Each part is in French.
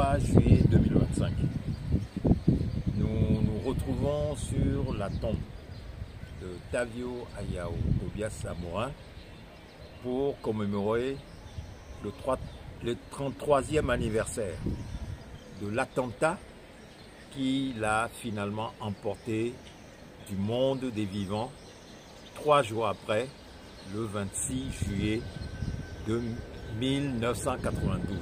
23 juillet 2025. Nous nous retrouvons sur la tombe de Tavio Ayao Tobias Amorin pour commémorer le 33e anniversaire de l'attentat qui l'a finalement emporté du monde des vivants 3 jours après, le 26 juillet de 1992.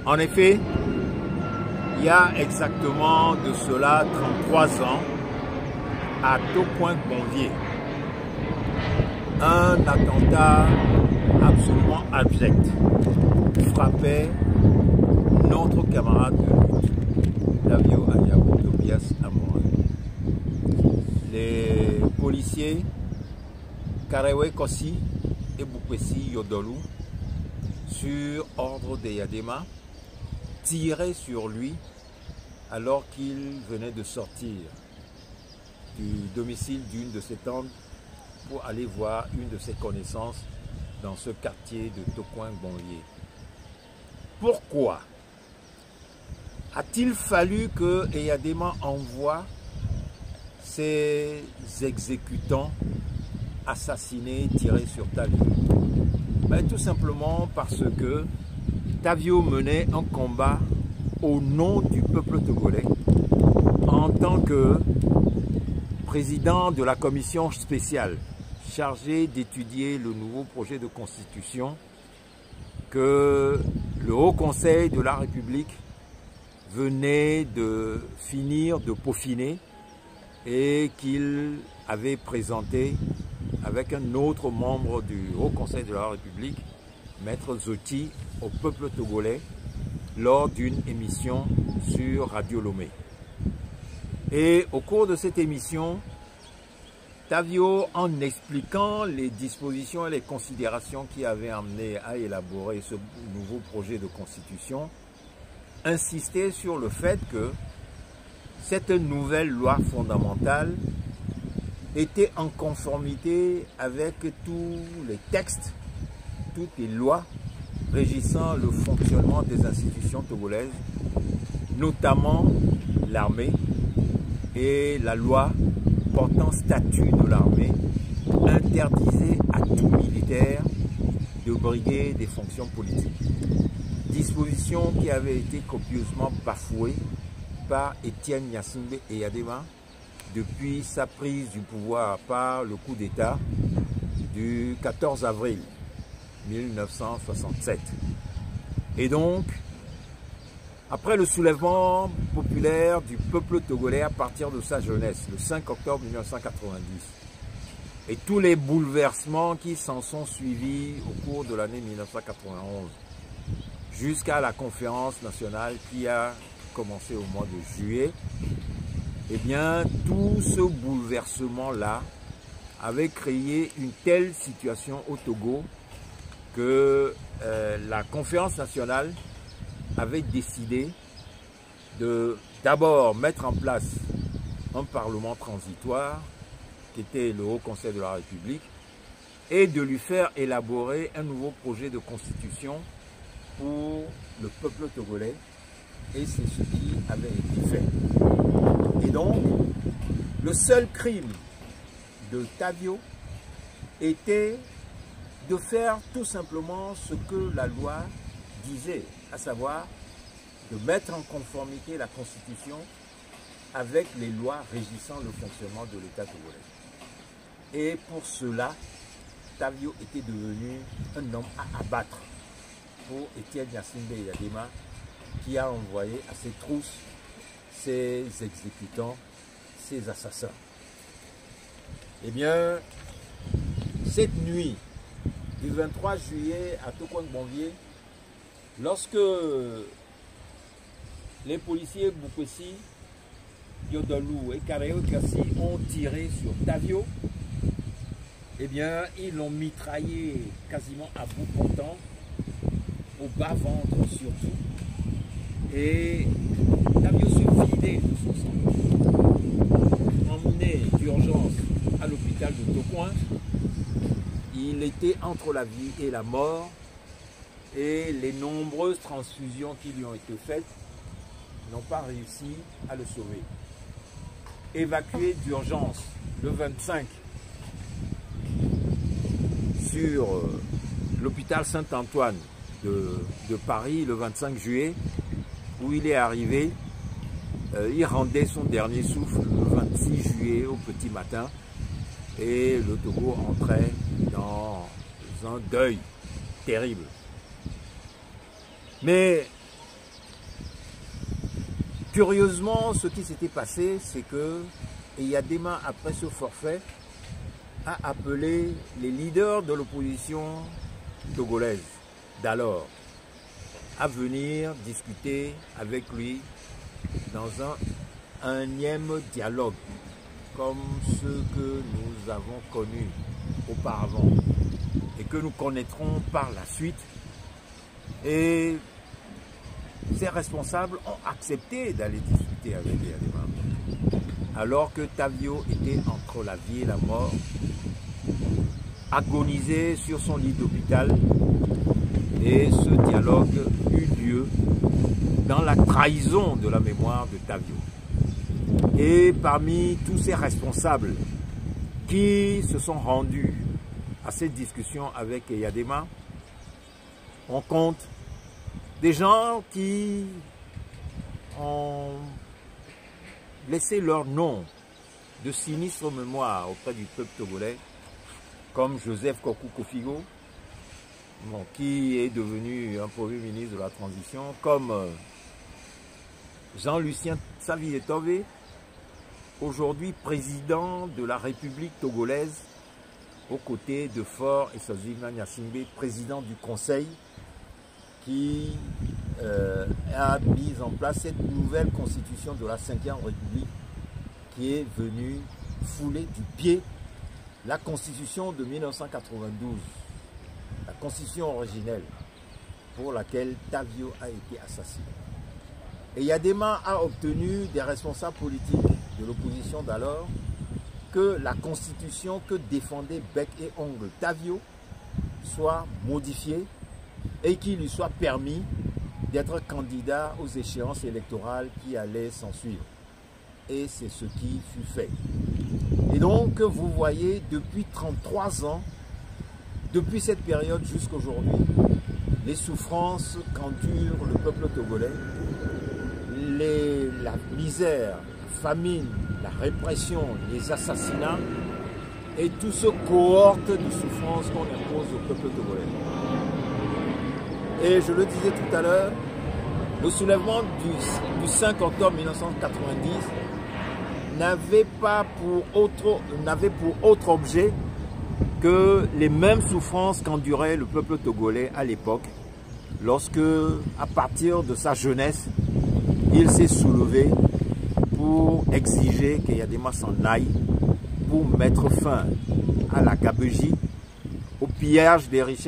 En effet, il y a exactement de cela 33 ans, à Tocoin-Gonvier, un attentat absolument abject frappait notre camarade de lutte, Tavio Ayao Tobias Amorin. Les policiers Karewe Kossi et Bukwesi Yodolu, sur ordre de Yadema, tiraient sur lui alors qu'il venait de sortir du domicile d'une de ses tantes pour aller voir une de ses connaissances dans ce quartier de Tocoin-Gonvier. Pourquoi a-t-il fallu que Yadema envoie ces exécutants assassinés, tirés sur Tavio? Tout simplement parce que Tavio menait un combat au nom du peuple togolais en tant que président de la commission spéciale chargée d'étudier le nouveau projet de constitution que le Haut Conseil de la République venait de finir de peaufiner et qu'il avait présenté avec un autre membre du Haut Conseil de la République, Maître Zoti, au peuple togolais lors d'une émission sur Radio Lomé. Et au cours de cette émission, Tavio, en expliquant les dispositions et les considérations qui avaient amené à élaborer ce nouveau projet de constitution, insistait sur le fait que cette nouvelle loi fondamentale était en conformité avec tous les textes, toutes les lois régissant le fonctionnement des institutions togolaises, notamment l'armée et la loi portant statut de l'armée interdisait à tout militaire de briguer des fonctions politiques. Disposition qui avait été copieusement bafouée par Étienne Gnassingbé Eyadema depuis sa prise du pouvoir par le coup d'État du 14 avril 1967. Et donc, après le soulèvement populaire du peuple togolais à partir de sa jeunesse, le 5 octobre 1990, et tous les bouleversements qui s'en sont suivis au cours de l'année 1991, jusqu'à la conférence nationale qui a commencé au mois de juillet, eh bien, tout ce bouleversement-là avait créé une telle situation au Togo que la conférence nationale avait décidé de d'abord mettre en place un parlement transitoire qui était le Haut Conseil de la République et de lui faire élaborer un nouveau projet de constitution pour le peuple togolais, et c'est ce qui avait été fait. Et donc, le seul crime de Tavio était de faire tout simplement ce que la loi disait, à savoir de mettre en conformité la Constitution avec les lois régissant le fonctionnement de l'État togolais. Et pour cela, Tavio était devenu un homme à abattre pour Étienne Gnassingbé Eyadema, qui a envoyé à ses trousses ses exécutants, ses assassins. Eh bien, cette nuit du 23 juillet à Tocoin-Gonvier, lorsque les policiers Bukwesi, Yodolu et Karewe Kossi ont tiré sur Tavio, eh bien, ils l'ont mitraillé quasiment à bout portant, au bas-ventre surtout, et Tavio se vidait de son sang, emmené d'urgence à l'hôpital de Tocoin, il était entre la vie et la mort, et les nombreuses transfusions qui lui ont été faites n'ont pas réussi à le sauver. Évacué d'urgence le 25 sur l'hôpital Saint-Antoine de Paris le 25 juillet, où il est arrivé, il rendait son dernier souffle le 26 juillet au petit matin, et le Togo entrait dans un deuil terrible. Mais curieusement, ce qui s'était passé, c'est que Eyadema, après ce forfait, a appelé les leaders de l'opposition togolaise d'alors à venir discuter avec lui dans un énième dialogue, comme ceux que nous avons connus auparavant et que nous connaîtrons par la suite. Et ces responsables ont accepté d'aller discuter avec Eyadema, alors que Tavio était entre la vie et la mort, agonisé sur son lit d'hôpital, et ce dialogue eut lieu dans la trahison de la mémoire de Tavio. Et parmi tous ces responsables qui se sont rendus à cette discussion avec Eyadema, on compte des gens qui ont laissé leur nom de sinistre mémoire auprès du peuple togolais, comme Joseph Kokou Kofigo, qui est devenu un premier ministre de la transition, comme Jean-Lucien Savie-Etové, aujourd'hui président de la République togolaise, aux côtés de Faure Eswazini Gnassingbé, président du Conseil, qui a mis en place cette nouvelle constitution de la 5e République, qui est venue fouler du pied la constitution de 1992, la constitution originelle pour laquelle Tavio a été assassiné. Et Eyadema a obtenu des responsables politiques de l'opposition d'alors que la constitution que défendait bec et ongle Tavio soit modifiée et qu'il lui soit permis d'être candidat aux échéances électorales qui allaient s'ensuivre. Et c'est ce qui fut fait. Et donc, vous voyez, depuis 33 ans, depuis cette période jusqu'à aujourd'hui, les souffrances qu'endure le peuple togolais, la misère, la famine, la répression, les assassinats et tout ce cohorte de souffrances qu'on impose au peuple togolais. Et je le disais tout à l'heure, le soulèvement du 5 octobre 1990 n'avait pour autre objet que les mêmes souffrances qu'endurait le peuple togolais à l'époque, lorsque, à partir de sa jeunesse, il s'est soulevé pour exiger qu'Eyadema s'en aille, pour mettre fin à la gabegie, au pillage des richesses